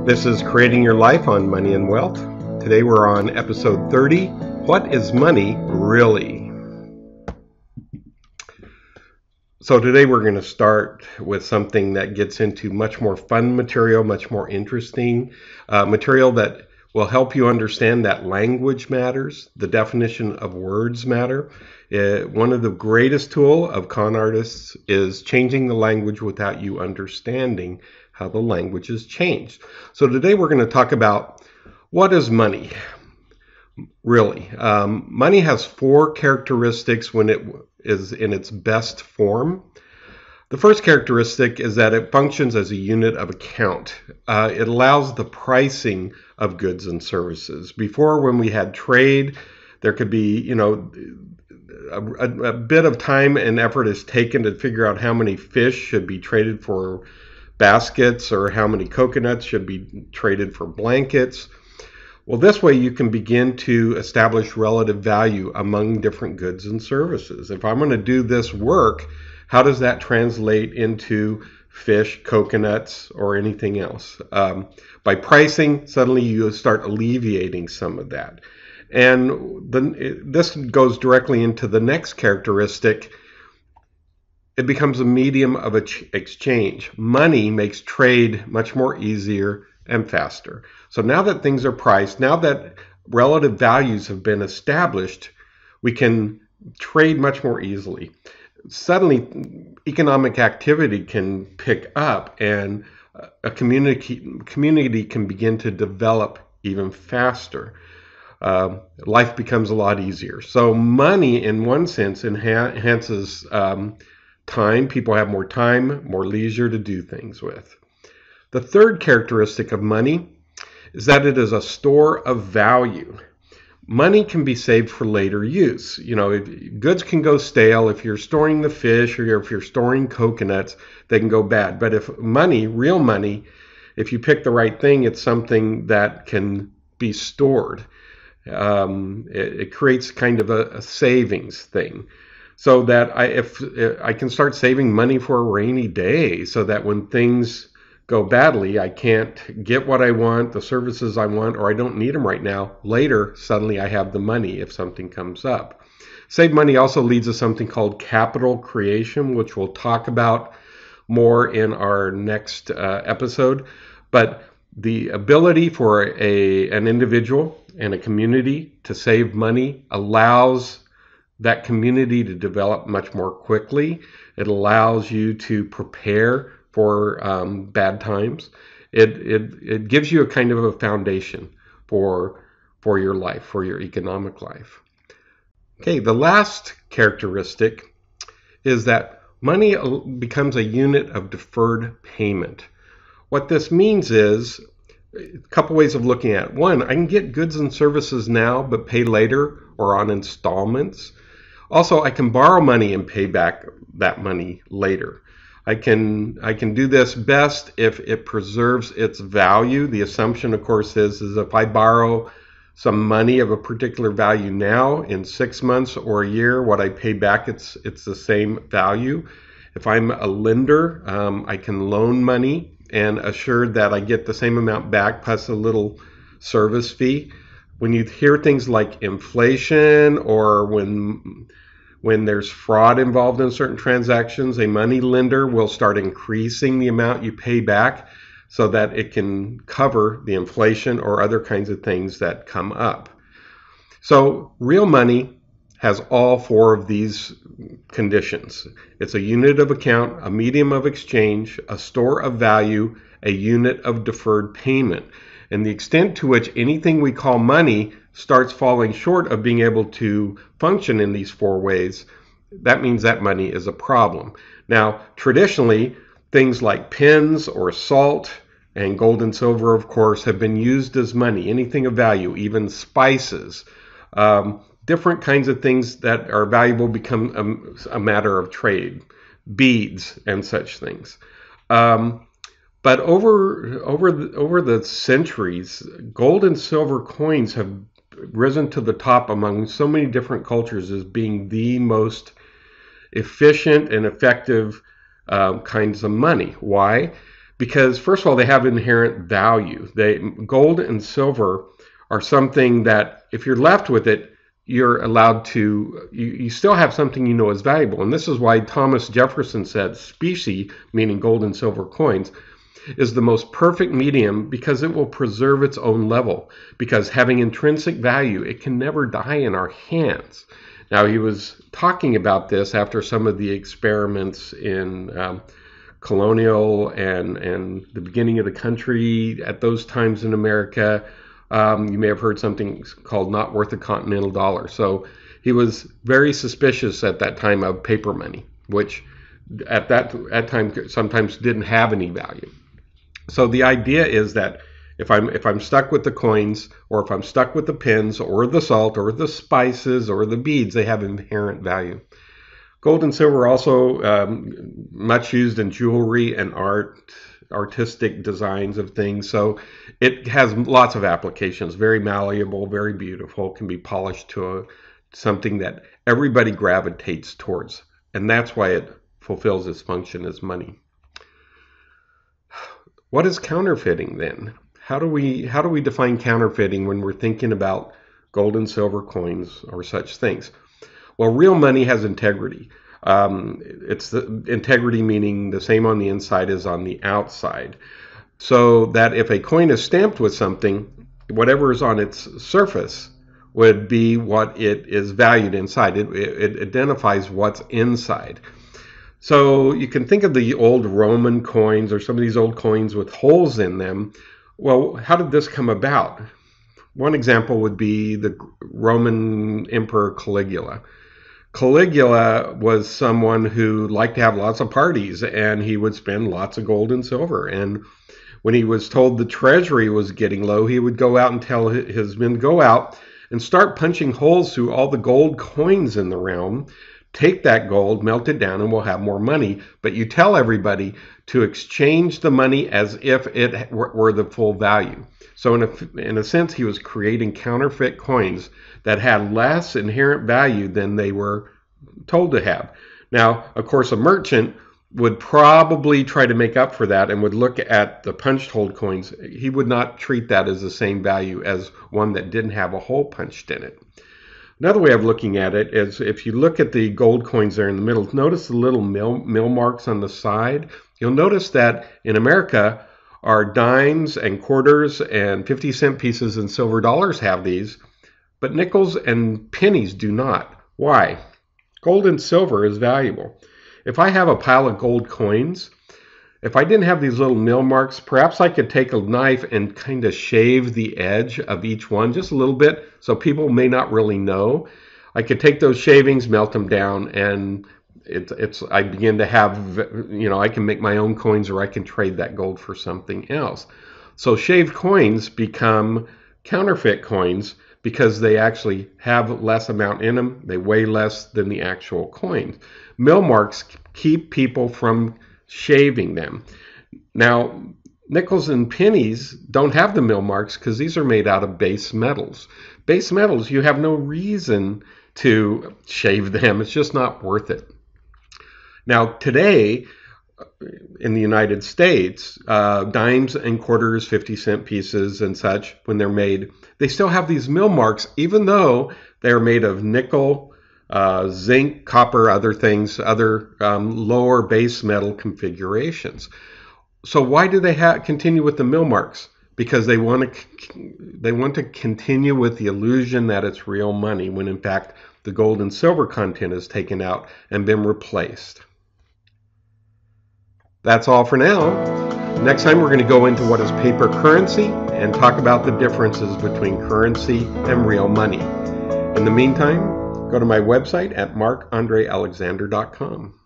This is Creating Your Life on Money and Wealth. Today we're on episode 30. What is money really? So today we're going to start with something that gets into much more fun material, much more interesting material that will help you understand that language matters, the definition of words matter. One of the greatest tools of con artists is changing the language without you understanding how the language is changed. So today we're going to talk about what is money really. Money has four characteristics when it is in its best form. The first characteristic is that it functions as a unit of account. It allows the pricing of goods and services. Before, when we had trade, there could be, a bit of time and effort is taken to figure out how many fish should be traded for baskets or how many coconuts should be traded for blankets. Well, this way you can begin to establish relative value among different goods and services. If I'm going to do this work, how does that translate into fish, coconuts, or anything else? By pricing, suddenly you start alleviating some of that. And this goes directly into the next characteristic. It becomes a medium of exchange. Money makes trade much more easier and faster. So now that things are priced, now that relative values have been established, we can trade much more easily. Suddenly, economic activity can pick up and a community can begin to develop even faster. Life becomes a lot easier. So money, in one sense, enhances time. People have more time, more leisure to do things with. The third characteristic of money is that it is a store of value. Money can be saved for later use. Goods can go stale. If you're storing the fish or if you're storing coconuts, they can go bad. But if money, real money, if you pick the right thing, it's something that can be stored. It creates kind of a savings thing. So that if I can start saving money for a rainy day, so that when things go badly, I can't get what I want, the services I want, or I don't need them right now. Later, suddenly I have the money if something comes up. Save money also leads to something called capital creation, which we'll talk about more in our next episode. But the ability for an individual and a community to save money allows that community to develop much more quickly. It allows you to prepare for bad times. It gives you a kind of a foundation for your life, for your economic life. Okay, the last characteristic is that money becomes a unit of deferred payment. What this means is a couple ways of looking at it. One, I can get goods and services now but pay later or on installments. Also, I can borrow money and pay back that money later. I can do this best if it preserves its value. The assumption, of course, is if I borrow some money of a particular value now, in 6 months or a year, what I pay back, it's the same value. If I'm a lender, I can loan money and assure that I get the same amount back plus a little service fee. When you hear things like inflation or when there's fraud involved in certain transactions, a money lender will start increasing the amount you pay back so that it can cover the inflation or other kinds of things that come up. So real money has all four of these conditions. It's a unit of account, a medium of exchange, a store of value, a unit of deferred payment. And the extent to which anything we call money starts falling short of being able to function in these four ways, that means that money is a problem. Now, traditionally, things like pins or salt and gold and silver, of course, have been used as money, anything of value, even spices. Different kinds of things that are valuable become a matter of trade, beads and such things. But over the centuries, gold and silver coins have risen to the top among so many different cultures as being the most efficient and effective kinds of money. Why? Because first of all, they have inherent value. Gold and silver are something that if you're left with it, you're allowed to, you still have something you know is valuable. And this is why Thomas Jefferson said specie, meaning gold and silver coins, is the most perfect medium because it will preserve its own level. Because having intrinsic value, it can never die in our hands. Now, he was talking about this after some of the experiments in colonial and the beginning of the country at those times in America. You may have heard something called not worth a continental dollar. So he was very suspicious at that time of paper money, which at that time sometimes didn't have any value. So the idea is that if I'm stuck with the coins, or if I'm stuck with the pins, or the salt, or the spices, or the beads, they have inherent value. Gold and silver are also much used in jewelry and artistic designs of things. So it has lots of applications, very malleable, very beautiful, can be polished to something that everybody gravitates towards. And that's why it fulfills its function as money. What is counterfeiting then? How do we define counterfeiting when we're thinking about gold and silver coins or such things? Well, real money has integrity. It's the integrity meaning the same on the inside as on the outside. So that if a coin is stamped with something, whatever is on its surface would be what it is valued inside. It identifies what's inside. So you can think of the old Roman coins or some of these old coins with holes in them. Well, how did this come about? One example would be the Roman Emperor Caligula. Caligula was someone who liked to have lots of parties, and he would spend lots of gold and silver. And when he was told the treasury was getting low, he would go out and tell his men, go out and start punching holes through all the gold coins in the realm. Take that gold, melt it down, and we'll have more money. But you tell everybody to exchange the money as if it were the full value. So in a sense, he was creating counterfeit coins that had less inherent value than they were told to have. Now, of course, a merchant would probably try to make up for that and would look at the punched hole coins. He would not treat that as the same value as one that didn't have a hole punched in it. Another way of looking at it is if you look at the gold coins there in the middle, notice the little mill marks on the side. You'll notice that in America, our dimes and quarters and 50-cent pieces and silver dollars have these, but nickels and pennies do not. Why? Gold and silver is valuable. If I have a pile of gold coins, if I didn't have these little mill marks, perhaps I could take a knife and kind of shave the edge of each one just a little bit so people may not really know. I could take those shavings, melt them down, and I begin to have, I can make my own coins, or I can trade that gold for something else. So shaved coins become counterfeit coins because they actually have less amount in them. They weigh less than the actual coins. Mill marks keep people from shaving them. Now, nickels and pennies don't have the mill marks because these are made out of base metals. Base metals, you have no reason to shave them. It's just not worth it. Now, today, in the United States, dimes and quarters, 50-cent pieces and such, when they're made, they still have these mill marks, even though they're made of nickel, zinc, copper, other things, other lower base metal configurations. So why do they continue with the mill marks? Because they want to continue with the illusion that it's real money, when in fact the gold and silver content is taken out and been replaced. That's all for now. Next time we're going to go into what is paper currency and talk about the differences between currency and real money. In the meantime, go to my website at markandrealexander.com.